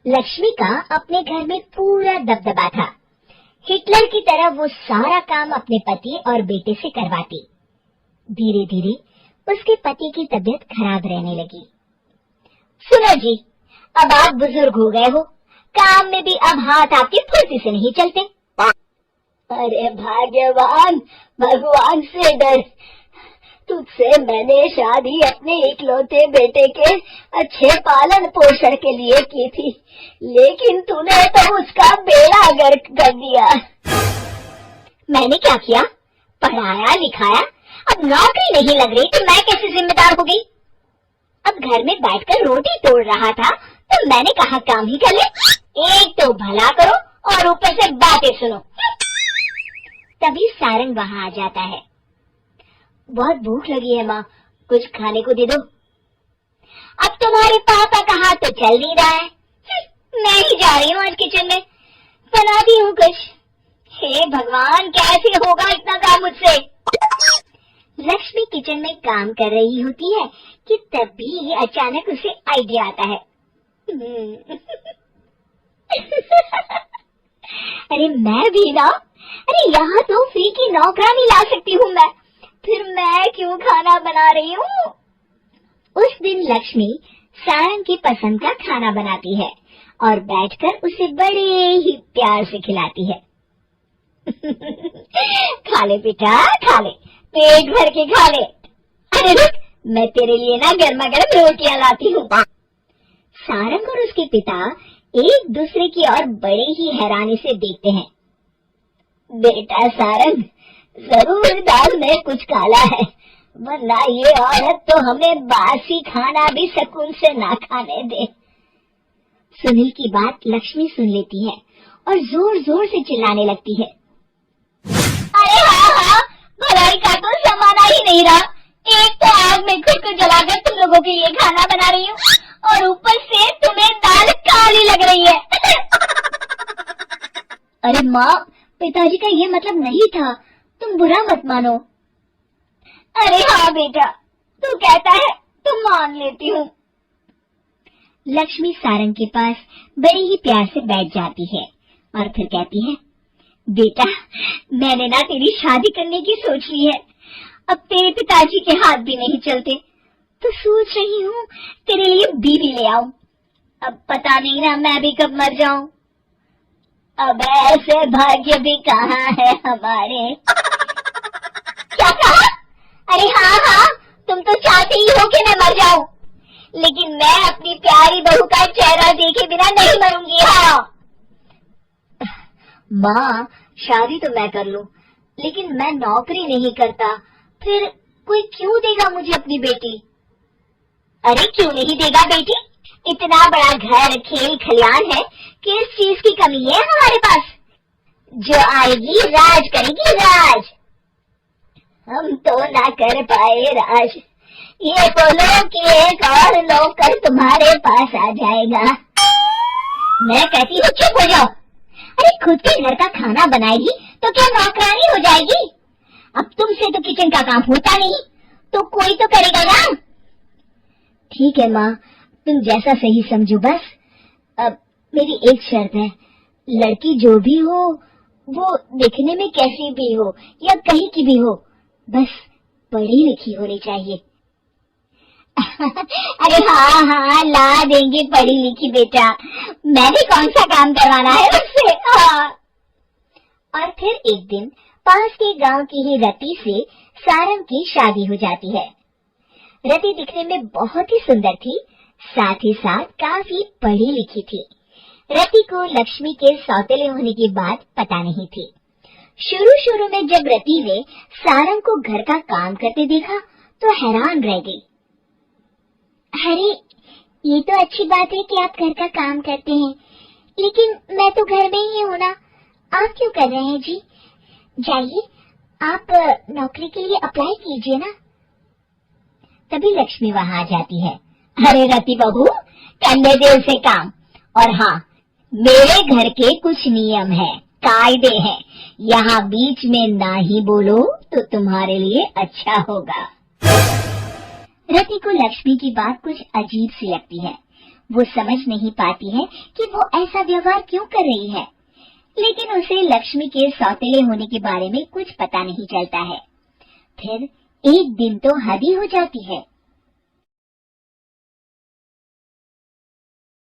लक्ष्मी का अपने घर में पूरा दबदबा था। हिटलर की तरह वो सारा काम अपने पति और बेटे से करवाती। धीरे धीरे उसके पति की तबीयत खराब रहने लगी। सुनो जी, अब आप बुजुर्ग हो गए हो, काम में भी अब हाथ आपके फुर्ती से नहीं चलते। अरे भाग्यवान, भगवान से डर, तुझसे मैंने शादी अपने इकलौते बेटे के अच्छे पालन पोषण के लिए की थी, लेकिन तूने तो उसका बेड़ा गर्क कर दिया। मैंने क्या किया? पढ़ाया लिखाया, अब नौकरी नहीं लग रही तो मैं कैसे जिम्मेदार हो गई? अब घर में बैठकर रोटी तोड़ रहा था तो मैंने कहा काम ही कर ले। एक तो भला करो और ऊपर से बातें सुनो। तभी सारंग वहां आ जाता है। बहुत भूख लगी है माँ, कुछ खाने को दे दो। अब तुम्हारे पापा का हाथ तो चल नहीं रहा है, मैं ही जा रही हूँ आज किचन में, बनाती हूँ कुछ। हे भगवान, कैसे होगा इतना काम मुझसे? लक्ष्मी किचन में काम कर रही होती है कि तभी अचानक उसे आइडिया आता है। अरे मैं भी ना, अरे यहाँ तो फ्री की नौकरानी ला सकती हूँ मैं, फिर मैं क्यों खाना बना रही हूँ? उस दिन लक्ष्मी सारंग की पसंद का खाना बनाती है और बैठकर उसे बड़े ही प्यार से खिलाती है। खा ले बेटा, खा ले, पेट भर के खा ले। अरे रुक, मैं तेरे लिए ना गर्मा गर्म रोटियां लाती हूँ। सारंग और उसके पिता एक दूसरे की ओर बड़े ही हैरानी से देखते हैं। बेटा सारंग, जरूर दाल में कुछ काला है, वरना ये औरत तो हमें बासी खाना भी सुकून से ना खाने दे। सुनील की बात लक्ष्मी सुन लेती है और जोर जोर से चिल्लाने लगती है। अरे हाँ, भलाई का तो जमाना ही नहीं रहा। एक तो आग में खुद को जलाकर तुम लोगों के लिए खाना बना रही हूँ और ऊपर से तुम्हें दाल काली लग रही है। अरे माँ, पिताजी का ये मतलब नहीं था, तुम बुरा मत मानो। अरे हाँ बेटा, तू कहता है तो मान लेती हूँ। लक्ष्मी सारंग के पास बड़े ही प्यार से बैठ जाती है और फिर कहती है, बेटा मैंने ना तेरी शादी करने की सोच ली है, अब तेरे पिताजी के हाथ भी नहीं चलते, तो सोच रही हूँ तेरे लिए बीवी ले आऊं। अब पता नहीं ना मैं भी कब मर जाऊं। अब ऐसे भाग्य भी कहाँ है हमारे। क्या कहा? अरे हाँ, तुम तो चाहते ही हो कि मैं मर जाऊं, लेकिन मैं अपनी प्यारी बहू का चेहरा देखे बिना नहीं मरूंगी। हाँ माँ, शादी तो मैं कर लूं, लेकिन मैं नौकरी नहीं करता, फिर कोई क्यों देगा मुझे अपनी बेटी? अरे क्यों नहीं देगा बेटी? इतना बड़ा घर, खेल खलियान है, किस चीज की कमी है हमारे पास? जो आएगी राज करेगी, राज। हम तो ना कर पाए राज, ये बोलो कि एक और नौकर तुम्हारे पास आ जाएगा। मैं कहती हूँ चुप हो जाओ। अरे खुद के घर का खाना बनाएगी तो क्या नौकरानी हो जाएगी? अब तुमसे तो किचन का काम होता नहीं, तो कोई तो करेगा ना। ठीक है माँ, तुम जैसा सही समझो बस। अब मेरी एक शर्त है, लड़की जो भी हो वो दिखने में कैसी भी हो या कहीं की भी हो, बस पढ़ी लिखी होनी चाहिए। अरे हाँ, ला देंगे पढ़ी लिखी बेटा, मैंने कौन सा काम करवाना है उससे। हाँ। और फिर एक दिन पास के गांव की ही रति से सारंग की शादी हो जाती है। रति दिखने में बहुत ही सुंदर थी, साथ ही साथ काफी पढ़ी लिखी थी। रति को लक्ष्मी के सौतेले होने की बात पता नहीं थी। शुरू में जब रति ने सारंग को घर का काम करते देखा तो हैरान रह गई। अरे ये तो अच्छी बात है कि आप घर का काम करते हैं, लेकिन मैं तो घर में ही हूँ ना, आप क्यों कर रहे हैं जी? जाइए आप नौकरी के लिए अप्लाई कीजिए ना। तभी लक्ष्मी वहां आ जाती है। अरे रति बहू, करने दे उसे काम। और हाँ, मेरे घर के कुछ नियम है, कायदे हैं, यहाँ बीच में ना ही बोलो तो तुम्हारे लिए अच्छा होगा। रति को लक्ष्मी की बात कुछ अजीब सी लगती है। वो समझ नहीं पाती है कि वो ऐसा व्यवहार क्यों कर रही है, लेकिन उसे लक्ष्मी के सौतेले होने के बारे में कुछ पता नहीं चलता है। फिर एक दिन तो हद ही हो जाती है।